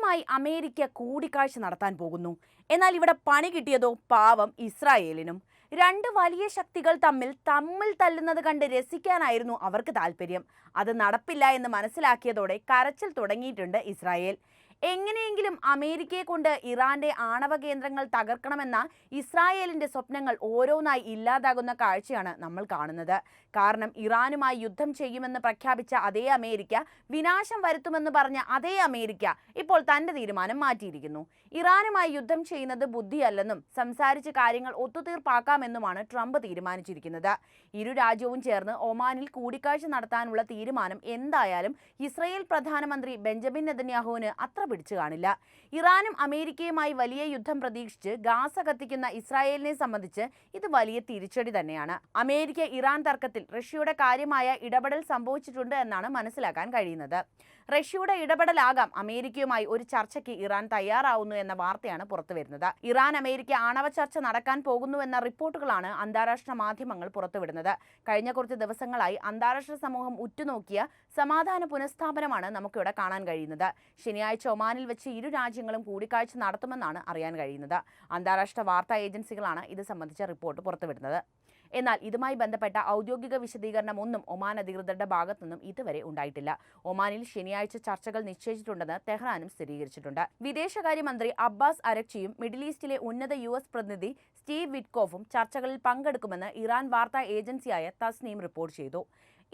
ഇറാനുമായി അമേരിക്ക കൂടിക്കാഴ്ച നടത്താൻ പോകുന്നു. എന്നാൽ ഇവിടെ പണി കിട്ടിയതോ പാവം ഇസ്രായേലിനും. രണ്ട് വലിയ ശക്തികൾ തമ്മിൽ തല്ലുന്നത് കണ്ട് രസിക്കാനായിരുന്നു അവർക്ക് താല്പര്യം. അത് നടപ്പില്ല എന്ന് മനസ്സിലാക്കിയതോടെ കരച്ചിൽ തുടങ്ങിയിട്ടുണ്ട് ഇസ്രായേൽ. എങ്ങനെയെങ്കിലും അമേരിക്കയെ കൊണ്ട് ഇറാന്റെ ആണവ കേന്ദ്രങ്ങൾ തകർക്കണമെന്ന ഇസ്രായേലിന്റെ സ്വപ്നങ്ങൾ ഓരോന്നായി ഇല്ലാതാകുന്ന കാഴ്ചയാണ് നമ്മൾ കാണുന്നത്. കാരണം ഇറാനുമായി യുദ്ധം ചെയ്യുമെന്ന് പ്രഖ്യാപിച്ച അതേ അമേരിക്ക, വിനാശം വരുത്തുമെന്ന് പറഞ്ഞ അതേ അമേരിക്ക ഇപ്പോൾ തന്റെ തീരുമാനം മാറ്റിയിരിക്കുന്നു. ഇറാനുമായി യുദ്ധം ചെയ്യുന്നത് ബുദ്ധിയല്ലെന്നും സംസാരിച്ച് കാര്യങ്ങൾ ഒത്തുതീർപ്പാക്കാമെന്നുമാണ് ട്രംപ് തീരുമാനിച്ചിരിക്കുന്നത്. ഇരു രാജ്യവും ചേർന്ന് ഒമാനിൽ കൂടിക്കാഴ്ച നടത്താനുള്ള തീരുമാനം എന്തായാലും ഇസ്രായേൽ പ്രധാനമന്ത്രി ബെഞ്ചമിൻ നെതന്യാഹുവിന് അത്ര പിടിച്ചു കാണില്ല. ഇറാനും അമേരിക്കയുമായി വലിയ യുദ്ധം പ്രതീക്ഷിച്ച് ഗാസ കത്തിക്കുന്ന ഇസ്രായേലിനെ സംബന്ധിച്ച് ഇത് വലിയ തിരിച്ചടി തന്നെയാണ്. അമേരിക്ക ഇറാൻ തർക്കത്തിൽ റഷ്യയുടെ കാര്യമായ ഇടപെടൽ സംഭവിച്ചിട്ടുണ്ട് എന്നാണ് മനസ്സിലാക്കാൻ കഴിയുന്നത്. റഷ്യയുടെ ഇടപെടലാകാം അമേരിക്കയുമായി ഒരു ചർച്ചയ്ക്ക് ഇറാൻ തയ്യാറാവുന്നു എന്ന വാർത്തയാണ് പുറത്തുവരുന്നത്. ഇറാൻ അമേരിക്ക ആണവ ചർച്ച നടക്കാൻ പോകുന്നുവെന്ന റിപ്പോർട്ടുകളാണ് അന്താരാഷ്ട്ര മാധ്യമങ്ങൾ പുറത്തുവിടുന്നത്. കഴിഞ്ഞ കുറച്ച് ദിവസങ്ങളായി അന്താരാഷ്ട്ര സമൂഹം ഉറ്റുനോക്കിയ സമാധാന പുനഃസ്ഥാപനമാണ് നമുക്കിവിടെ കാണാൻ കഴിയുന്നത്. ശനിയാഴ്ച ഒമാനിൽ വെച്ച് ഇരു രാജ്യങ്ങളും കൂടിക്കാഴ്ച നടത്തുമെന്നാണ് അറിയാൻ കഴിയുന്നത്. അന്താരാഷ്ട്ര വാർത്താ ഏജൻസികളാണ് ഇത് സംബന്ധിച്ച റിപ്പോർട്ട് പുറത്തുവിടുന്നത്. എന്നാൽ ഇതുമായി ബന്ധപ്പെട്ട ഔദ്യോഗിക വിശദീകരണം ഒന്നും ഒമാൻ അധികൃതരുടെ ഭാഗത്തുനിന്നും ഇതുവരെ ഉണ്ടായിട്ടില്ല. ഒമാനിൽ ശനിയാഴ്ച ചർച്ചകൾ നിശ്ചയിച്ചിട്ടുണ്ടെന്ന് തെഹ്റാനും സ്ഥിരീകരിച്ചിട്ടുണ്ട്. വിദേശകാര്യമന്ത്രി അബ്ബാസ് അരക്ചിയും മിഡിൽ ഈസ്റ്റിലെ ഉന്നത US പ്രതിനിധി സ്റ്റീവ് വിറ്റ്കോഫും ചർച്ചകളിൽ പങ്കെടുക്കുമെന്ന് ഇറാൻ വാർത്താ ഏജൻസിയായ തസ്നീം റിപ്പോർട്ട് ചെയ്തു.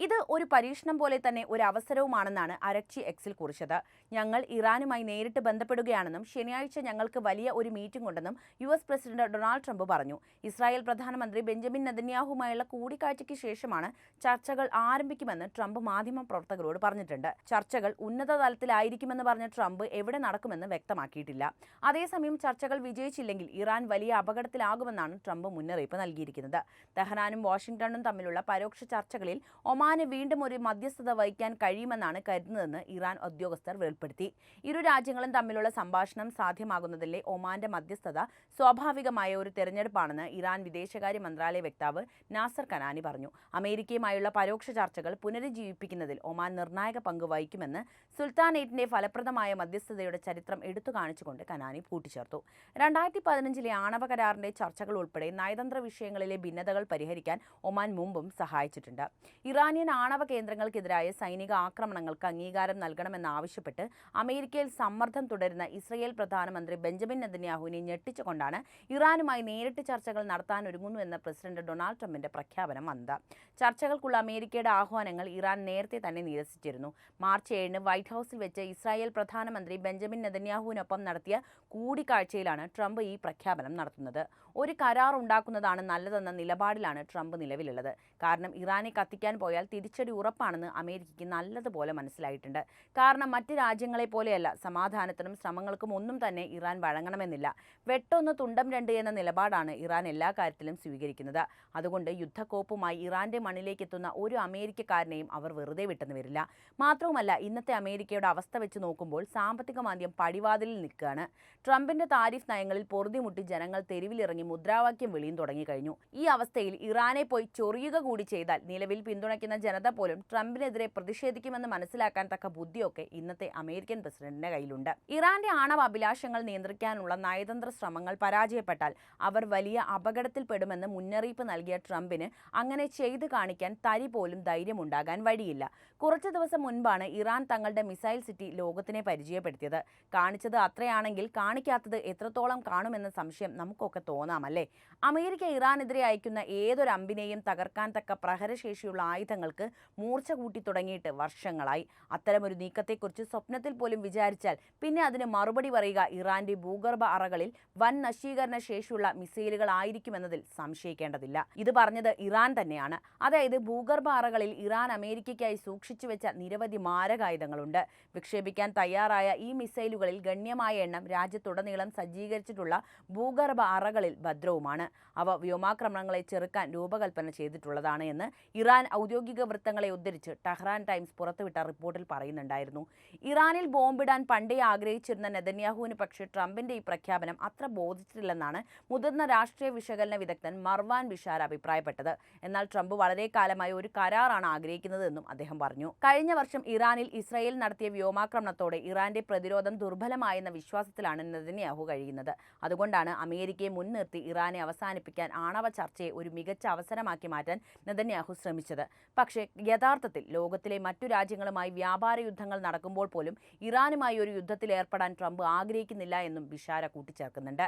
ഇത് ഒരു പരീക്ഷണം പോലെ തന്നെ ഒരു അവസരവുമാണെന്നാണ് അരക്ചി എക്സിൽ കുറിച്ചത്. ഞങ്ങൾ ഇറാനുമായി നേരിട്ട് ബന്ധപ്പെടുകയാണെന്നും ശനിയാഴ്ച ഞങ്ങൾക്ക് വലിയ ഒരു മീറ്റിംഗ് ഉണ്ടെന്നും US പ്രസിഡന്റ് ഡൊണാൾഡ് ട്രംപ് പറഞ്ഞു. ഇസ്രായേൽ പ്രധാനമന്ത്രി ബെഞ്ചമിൻ നെതന്യാഹുമായുള്ള കൂടിക്കാഴ്ചയ്ക്ക് ശേഷമാണ് ചർച്ചകൾ ആരംഭിക്കുമെന്ന് ട്രംപ് മാധ്യമപ്രവർത്തകരോട് പറഞ്ഞിട്ടുണ്ട്. ചർച്ചകൾ ഉന്നത തലത്തിലായിരിക്കുമെന്ന് പറഞ്ഞ ട്രംപ് എവിടെ നടക്കുമെന്ന് വ്യക്തമാക്കിയിട്ടില്ല. അതേസമയം ചർച്ചകൾ വിജയിച്ചില്ലെങ്കിൽ ഇറാൻ വലിയ അപകടത്തിലാകുമെന്നാണ് ട്രംപ് മുന്നറിയിപ്പ് നൽകിയിരിക്കുന്നത്. തെഹ്റാനും വാഷിംഗ്ടണും തമ്മിലുള്ള പരോക്ഷ ചർച്ചകളിൽ ഒമാന് വീണ്ടും ഒരു മധ്യസ്ഥത വഹിക്കാൻ കഴിയുമെന്നാണ് കരുതുന്നതെന്ന് ഇറാൻ ഉദ്യോഗസ്ഥർ വെളിപ്പെടുത്തി. ഇരു രാജ്യങ്ങളും തമ്മിലുള്ള സംഭാഷണം സാധ്യമാകുന്നതിലെ ഒമാന്റെ മധ്യസ്ഥത സ്വാഭാവികമായ ഒരു തെരഞ്ഞെടുപ്പാണെന്ന് ഇറാൻ വിദേശകാര്യ മന്ത്രാലയ വക്താവ് നാസർ കനാനി പറഞ്ഞു. അമേരിക്കയുമായുള്ള പരോക്ഷ ചർച്ചകൾ പുനരുജ്ജീവിപ്പിക്കുന്നതിൽ ഒമാൻ നിർണായക പങ്ക് വഹിക്കുമെന്ന് സുൽത്താനേറ്റിന്റെ ഫലപ്രദമായ മധ്യസ്ഥതയുടെ ചരിത്രം എടുത്തു കാണിച്ചുകൊണ്ട് കനാനി കൂട്ടിച്ചേർത്തു. 2015 ആണവ കരാറിന്റെ ചർച്ചകൾ ഉൾപ്പെടെ നയതന്ത്ര വിഷയങ്ങളിലെ ഭിന്നതകൾ പരിഹരിക്കാൻ ഒമാൻ മുമ്പും സഹായിച്ചിട്ടുണ്ട്. ഇറാനിയൻ ആണവ കേന്ദ്രങ്ങൾക്കെതിരായ സൈനിക ആക്രമണങ്ങൾക്ക് അംഗീകാരം നൽകണമെന്നാവശ്യപ്പെട്ട് അമേരിക്കയിൽ സമ്മർദ്ദം തുടരുന്ന ഇസ്രായേൽ പ്രധാനമന്ത്രി ബെഞ്ചമിൻ നെതന്യാഹുവിനെ ഞെട്ടിച്ചുകൊണ്ടാണ് ഇറാനുമായി നേരിട്ട് ചർച്ചകൾ നടത്താനൊരുങ്ങുന്നുവെന്ന പ്രസിഡന്റ് ഡൊണാൾഡ് ട്രംപിന്റെ പ്രഖ്യാപനം വന്നത്. ചർച്ചകൾക്കുള്ള അമേരിക്കയുടെ ആഹ്വാനങ്ങൾ ഇറാൻ നേരത്തെ തന്നെ നിരസിച്ചിരുന്നു. മാർച്ച് 7 വൈറ്റ് ഹൌസിൽ വെച്ച് ഇസ്രായേൽ പ്രധാനമന്ത്രി ബെഞ്ചമിൻ നെതന്യാഹുവിനൊപ്പം നടത്തിയ കൂടിക്കാഴ്ചയിലാണ് ട്രംപ് ഈ പ്രഖ്യാപനം നടത്തുന്നത്. ഒരു കരാർ ഉണ്ടാക്കുന്നതാണ് നല്ലതെന്ന നിലപാടിലാണ് ട്രംപ് നിലവിലുള്ളത്. കാരണം ഇറാനെ കത്തിക്കാൻ പോയാൽ തിരിച്ചടി ഉറപ്പാണെന്ന് അമേരിക്കയ്ക്ക് നല്ലതുപോലെ മനസ്സിലായിട്ടുണ്ട്. കാരണം മറ്റ് രാജ്യങ്ങളെ പോലെയല്ല, സമാധാനത്തിനും ശ്രമങ്ങൾക്കും ഒന്നും തന്നെ ഇറാൻ വഴങ്ങണമെന്നില്ല. വെട്ടൊന്ന് തുണ്ടം രണ്ട് എന്ന നിലപാടാണ് ഇറാൻ എല്ലാ കാര്യത്തിലും സ്വീകരിക്കുന്നത്. അതുകൊണ്ട് യുദ്ധക്കോപ്പുമായി ഇറാന്റെ മണ്ണിലേക്ക് എത്തുന്ന ഒരു അമേരിക്കക്കാരനെയും അവർ വെറുതെ വിട്ടെന്ന് വരില്ല. മാത്രവുമല്ല, ഇന്നത്തെ അമേരിക്കയുടെ അവസ്ഥ വെച്ച് നോക്കുമ്പോൾ സാമ്പത്തിക മാന്ദ്യം പടിവാതിലിൽ നിൽക്കുകയാണ്. ട്രംപിന്റെ താരിഫ് നയങ്ങളിൽ പൊറുതിമുട്ടി ജനങ്ങൾ തെരുവിലിറങ്ങി മുദ്രാവാക്യം വിളിയും തുടങ്ങിക്കഴിഞ്ഞു. ഈ അവസ്ഥയിൽ ഇറാനെ പോയി ചൊറിയുക കൂടി ചെയ്താൽ നിലവിൽ പിന്തുണയ്ക്കുന്ന ജനത പോലും ട്രംപിനെതിരെ പ്രതിഷേധിക്കുമെന്ന് മനസ്സിലാക്കാൻ തക്ക ബുദ്ധിയൊക്കെ ഇന്നത്തെ അമേരിക്കൻ പ്രസിഡന്റിന്റെ കയ്യിലുണ്ട്. ഇറാന്റെ ആണവ അഭിലാഷങ്ങൾ നിയന്ത്രിക്കാനുള്ള നയതന്ത്ര ശ്രമങ്ങൾ പരാജയപ്പെട്ടാൽ അവർ വലിയ അപകടത്തിൽപ്പെടുമെന്ന് മുന്നറിയിപ്പ് നൽകിയ ട്രംപിന് അങ്ങനെ ചെയ്തു കാണിക്കാൻ തരി പോലും ധൈര്യമുണ്ടാകാൻ വഴിയില്ല. കുറച്ചു ദിവസം മുൻപാണ് ഇറാൻ തങ്ങളുടെ മിസൈൽ സിറ്റി ലോകത്തിനെ പരിചയപ്പെടുത്തിയത്. കാണിച്ചത് അത്രയാണെങ്കിൽ കാണിക്കാത്തത് എത്രത്തോളം കാണുമെന്ന സംശയം നമുക്കൊക്കെ തോന്നാമല്ലേ? അമേരിക്ക ഇറാനെതിരെ അയക്കുന്ന ഏതൊരു അമ്പിനെയും തകർക്കാൻ തക്ക പ്രഹരശേഷിയുള്ള ആയുധങ്ങൾക്ക് മൂർച്ച കൂട്ടി തുടങ്ങിയിട്ട് വർഷങ്ങളായി. അത്തരമൊരു നീക്കത്തെക്കുറിച്ച് സ്വപ്നത്തിൽ പോലും വിചാരിച്ചാൽ പിന്നെ അതിന് മറുപടി പറയുക ഇറാന്റെ ഭൂഗർഭ അറകളിൽ വൻ നശീകരണ ശേഷിയുള്ള മിസൈലുകൾ ആയിരിക്കുമെന്നതിൽ സംശയിക്കേണ്ടതില്ല. ഇത് പറഞ്ഞത് ഇറാൻ തന്നെയാണ്. അതായത് ഭൂഗർഭ അറകളിൽ ഇറാൻ അമേരിക്കയ്ക്കായി സൂക്ഷിച്ചു വെച്ച നിരവധി മാരകായുധങ്ങളുണ്ട്. വിക്ഷേപിക്കാൻ തയ്യാറായ ഈ മിസൈലുകളിൽ ഗണ്യമായ എണ്ണം രാജ്യത്തുടനീളം സജ്ജീകരിച്ചിട്ടുള്ള ഭൂഗർഭ അറകളിൽ ഭദ്രവുമാണ്. അവ വ്യോമാക്രമണങ്ങളെ ചെറുക്കാൻ രൂപകൽപ്പന ചെയ്തിട്ടുള്ളതാണ് എന്ന് ഇറാൻ ഔദ്യോഗിക വൃത്തങ്ങളെ ഉദ്ധരിച്ച് ടെഹ്റാൻ ടൈംസ് പുറത്തുവിട്ട റിപ്പോർട്ടിൽ പറയുന്നുണ്ടായിരുന്നു. ഇറാനിൽ ബോംബിടാൻ പണ്ടേ ആഗ്രഹിച്ചിരുന്ന നെതന്യാഹുവിന് പക്ഷേ ട്രംപിന്റെ ഈ പ്രഖ്യാപനം അത്ര ബോധിച്ചിട്ടില്ലെന്നാണ് മുതിർന്ന രാഷ്ട്രീയ വിശകലന വിദഗ്ധൻ മർവാൻ ബിഷാർ അഭിപ്രായപ്പെട്ടത്. എന്നാൽ ട്രംപ് വളരെ കാലമായി ഒരു കരാറാണ് ആഗ്രഹിക്കുന്നതെന്നും അദ്ദേഹം പറഞ്ഞു. പറഞ്ഞു. കഴിഞ്ഞ വർഷം ഇറാനിൽ ഇസ്രായേൽ നടത്തിയ വ്യോമാക്രമണത്തോടെ ഇറാന്റെ പ്രതിരോധം ദുർബലമായെന്ന വിശ്വാസത്തിലാണ് നെതന്യാഹു കഴിയുന്നത്. അതുകൊണ്ടാണ് അമേരിക്കയെ മുൻനിർത്തി ഇറാനെ അവസാനിപ്പിക്കാൻ ആണവ ചർച്ചയെ ഒരു മികച്ച അവസരമാക്കി മാറ്റാൻ നെതന്യാഹു ശ്രമിച്ചത്. പക്ഷേ യഥാർത്ഥത്തിൽ ലോകത്തിലെ മറ്റു രാജ്യങ്ങളുമായി വ്യാപാര യുദ്ധങ്ങൾ നടക്കുമ്പോൾ പോലും ഇറാനുമായി ഒരു യുദ്ധത്തിൽ ഏർപ്പെടാൻ ട്രംപ് ആഗ്രഹിക്കുന്നില്ല എന്നും ബിഷാര കൂട്ടിച്ചേർക്കുന്നുണ്ട്.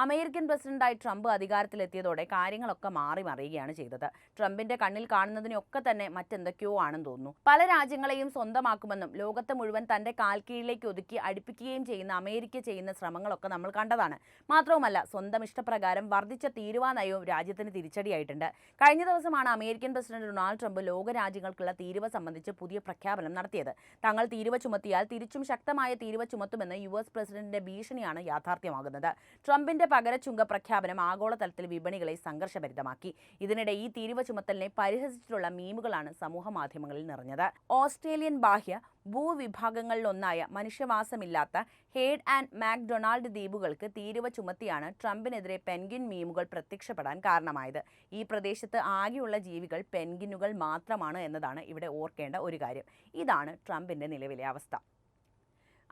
അമേരിക്കൻ പ്രസിഡന്റായി ട്രംപ് അധികാരത്തിലെത്തിയതോടെ കാര്യങ്ങളൊക്കെ മാറി മറിയുകയാണ് ചെയ്തത്. ട്രംപിന്റെ കണ്ണിൽ കാണുന്നതിനൊക്കെ തന്നെ മറ്റെന്തൊക്കെയോ ആണെന്ന് തോന്നുന്നു. പല രാജ്യങ്ങളെയും സ്വന്തമാക്കുമെന്നും ലോകത്തെ മുഴുവൻ തന്റെ കാൽക്കീഴിലേക്ക് ഒതുക്കി അടുപ്പിക്കുകയും ചെയ്യുന്ന അമേരിക്ക ചെയ്യുന്ന ശ്രമങ്ങളൊക്കെ നമ്മൾ കണ്ടതാണ്. മാത്രവുമല്ല, സ്വന്തം ഇഷ്ടപ്രകാരം വർദ്ധിച്ച തീരുവ നയവും രാജ്യത്തിന് തിരിച്ചടിയായിട്ടുണ്ട്. കഴിഞ്ഞ ദിവസമാണ് അമേരിക്കൻ പ്രസിഡന്റ് ഡൊണാൾഡ് ട്രംപ് ലോകരാജ്യങ്ങൾക്കുള്ള തീരുവ സംബന്ധിച്ച് പുതിയ പ്രഖ്യാപനം നടത്തിയത്. തങ്ങൾ തീരുവ ചുമത്തിയാൽ തിരിച്ചും ശക്തമായ തീരുവ ചുമത്തുമെന്ന് US പ്രസിഡന്റിന്റെ ഭീഷണിയാണ് യാഥാർത്ഥ്യമാകുന്നത്. ട്രംപിന്റെ പകരച്ചുങ്ക പ്രഖ്യാപനം ആഗോളതലത്തിൽ വിപണികളെ സംഘർഷഭരിതമാക്കി. ഇതിനിടെ ഈ തീരുവ ചുമത്തലിനെ പരിഹസിച്ചിട്ടുള്ള മീമുകളാണ് സമൂഹ മാധ്യമങ്ങളിൽ നിറഞ്ഞത്. ഓസ്ട്രേലിയൻ ബാഹ്യ ഭൂവിഭാഗങ്ങളിലൊന്നായ മനുഷ്യവാസമില്ലാത്ത ഹേഡ് ആൻഡ് മാക്ഡൊണാൾഡ് ദ്വീപുകൾക്ക് തീരുവ ചുമത്തിയാണ് ട്രംപിനെതിരെ പെൻഗ്വിൻ മീമുകൾ പ്രത്യക്ഷപ്പെടാൻ കാരണമായത്. ഈ പ്രദേശത്ത് ആകെയുള്ള ജീവികൾ പെൻഗ്വിനുകൾ മാത്രമാണ് എന്നതാണ് ഇവിടെ ഓർക്കേണ്ട ഒരു കാര്യം. ഇതാണ് ട്രംപിന്റെ നിലവിലെ അവസ്ഥ.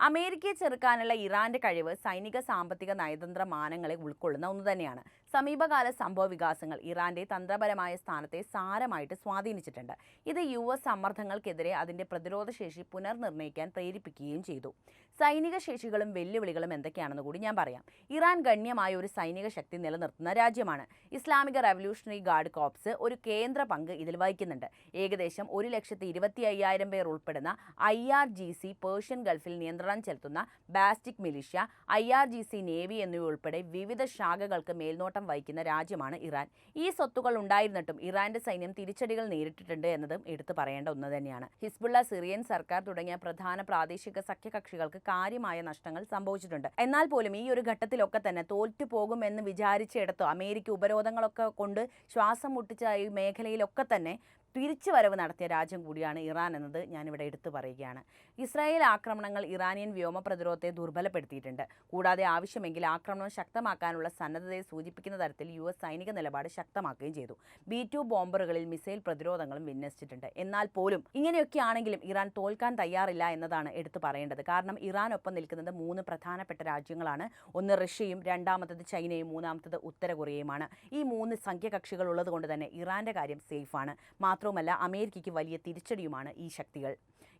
അമേരിക്കയെ ചെറുക്കാനുള്ള ഇറാന്റെ കഴിവ് സൈനിക, സാമ്പത്തിക, നയതന്ത്ര മാനങ്ങളെ ഉൾക്കൊള്ളുന്ന ഒന്ന് തന്നെയാണ്. സമീപകാല സംഭവ വികാസങ്ങൾ ഇറാന്റെ തന്ത്രപരമായ സ്ഥാനത്തെ സാരമായിട്ട് സ്വാധീനിച്ചിട്ടുണ്ട്. ഇത് US സമ്മർദ്ദങ്ങൾക്കെതിരെ അതിന്റെ പ്രതിരോധശേഷി പുനർനിർണ്ണയിക്കാൻ പ്രേരിപ്പിക്കുകയും ചെയ്തു. സൈനിക ശേഷികളും വെല്ലുവിളികളും എന്തൊക്കെയാണെന്ന് കൂടി ഞാൻ പറയാം. ഇറാൻ ഗണ്യമായ ഒരു സൈനിക ശക്തി നിലനിർത്തുന്ന രാജ്യമാണ്. ഇസ്ലാമിക റവല്യൂഷണറി ഗാർഡ് കോർപ്സ് ഒരു കേന്ദ്ര പങ്ക് ഇതിൽ വഹിക്കുന്നുണ്ട്. ഏകദേശം 1,25,000 പേർ ഉൾപ്പെടുന്ന IRGC പേർഷ്യൻ ഗൾഫിൽ നിയന്ത്രണം ചെലുത്തുന്ന ബാസ്റ്റിക് മിലിഷ്യ, IRGC നേവി എന്നിവ ഉൾപ്പെടെ വിവിധ ശാഖകൾക്ക് മേൽനോട്ടം വഹിക്കുന്ന രാജ്യമാണ് ഇറാൻ. ഈ സ്വത്തുക്കൾ ഉണ്ടായിരുന്നിട്ടും ഇറാന്റെ സൈന്യം തിരിച്ചടികൾ നേരിട്ടിട്ടുണ്ട് എന്നതും എടുത്തു പറയേണ്ട ഒന്ന് തന്നെയാണ്. ഹിസ്ബുള്ള, സിറിയൻ സർക്കാർ തുടങ്ങിയ പ്രധാന പ്രാദേശിക സഖ്യകക്ഷികൾക്ക് കാര്യമായ നഷ്ടങ്ങൾ സംഭവിച്ചിട്ടുണ്ട്. എന്നാൽ പോലും ഈ ഒരു ഘട്ടത്തിലൊക്കെ തന്നെ തോറ്റുപോകുമെന്ന് വിചാരിച്ചിടത്തോ അമേരിക്ക ഉപരോധങ്ങളൊക്കെ കൊണ്ട് ശ്വാസം മുട്ടിച്ച ഈ മേഖലയിലൊക്കെ തന്നെ തിരിച്ചുവരവ് നടത്തിയ രാജ്യം കൂടിയാണ് ഇറാൻ എന്നത് ഞാനിവിടെ എടുത്തു പറയുകയാണ്. ഇസ്രായേൽ ആക്രമണങ്ങൾ ഇറാനിയൻ വ്യോമ പ്രതിരോധത്തെ ദുർബലപ്പെടുത്തിയിട്ടുണ്ട്. കൂടാതെ ആവശ്യമെങ്കിൽ ആക്രമണം ശക്തമാക്കാനുള്ള സന്നദ്ധതയെ സൂചിപ്പിക്കുന്ന തരത്തിൽ US സൈനിക നിലപാട് ശക്തമാക്കുകയും ചെയ്തു. B-2 ബോംബറുകളിൽ മിസൈൽ പ്രതിരോധങ്ങളും വിന്യസിച്ചിട്ടുണ്ട്. എന്നാൽ പോലും ഇങ്ങനെയൊക്കെയാണെങ്കിലും ഇറാൻ തോൽക്കാൻ തയ്യാറില്ല എന്നതാണ് എടുത്തു പറയേണ്ടത്. കാരണം ഇറാനൊപ്പം നിൽക്കുന്നത് 3 പ്രധാനപ്പെട്ട രാജ്യങ്ങളാണ്. ഒന്ന് റഷ്യയും, രണ്ടാമത്തത് ചൈനയും, മൂന്നാമത്തത് ഉത്തര കൊറിയയുമാണ്. ഈ 3 സഖ്യകക്ഷികൾ ഉള്ളത് കൊണ്ട് തന്നെ ഇറാന്റെ കാര്യം സേഫാണ്. മാത്രവുമല്ല, അമേരിക്കയ്ക്ക് വലിയ തിരിച്ചടിയുമാണ് ഈ ശക്തികൾ.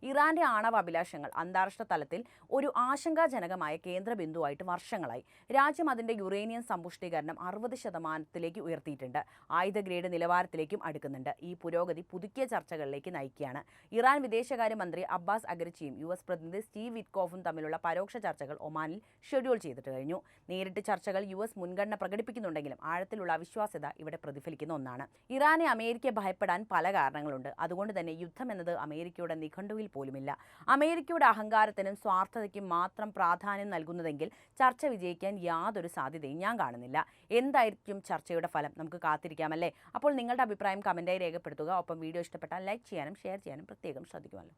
ഇറാന്റെ ആണവ അഭിലാഷങ്ങൾ അന്താരാഷ്ട്ര തലത്തിൽ ഒരു ആശങ്കാജനകമായ കേന്ദ്രബിന്ദുവായിട്ട് വർഷങ്ങളായി. രാജ്യം അതിന്റെ യുറേനിയം സമ്പുഷ്ടീകരണം 60% ഉയർത്തിയിട്ടുണ്ട്. ആയുധ ഗ്രേഡ് നിലവാരത്തിലേക്കും അടുക്കുന്നുണ്ട്. ഈ പുരോഗതി പുതുക്കിയ ചർച്ചകളിലേക്ക് നയിക്കുകയാണ്. ഇറാൻ വിദേശകാര്യമന്ത്രി അബ്ബാസ് അഗർച്ചിയും US പ്രതിനിധി സ്റ്റീവ് വിറ്റ്കോഫും തമ്മിലുള്ള പരോക്ഷ ചർച്ചകൾ ഒമാനിൽ ഷെഡ്യൂൾ ചെയ്തിട്ട് കഴിഞ്ഞു. നേരിട്ട് ചർച്ചകൾ US മുൻഗണന പ്രകടിപ്പിക്കുന്നുണ്ടെങ്കിലും ആഴത്തിലുള്ള അവിശ്വാസ്യത ഇവിടെ പ്രതിഫലിക്കുന്ന ഒന്നാണ്. ഇറാനെ അമേരിക്ക ഭയപ്പെടാൻ പല കാരണങ്ങളുണ്ട്. അതുകൊണ്ട് തന്നെ യുദ്ധം എന്നത് അമേരിക്കയുടെ നിഘണ്ടുവിൽ പോലുമില്ല. അമേരിക്കയുടെ അഹങ്കാരത്തിനും സ്വാർത്ഥതയ്ക്കും മാത്രം പ്രാധാന്യം നൽകുന്നതെങ്കിൽ ചർച്ച വിജയിക്കാൻ യാതൊരു സാധ്യതയും ഞാൻ കാണുന്നില്ല. എന്തായിരിക്കും ചർച്ചയുടെ ഫലം? നമുക്ക് കാത്തിരിക്കാമല്ലേ? അപ്പോൾ നിങ്ങളുടെ അഭിപ്രായം കമന്റായി രേഖപ്പെടുത്തുക. ഒപ്പം വീഡിയോ ഇഷ്ടപ്പെട്ടാൽ ലൈക്ക് ചെയ്യാനും ഷെയർ ചെയ്യാനും പ്രത്യേകം ശ്രദ്ധിക്കുമല്ലോ.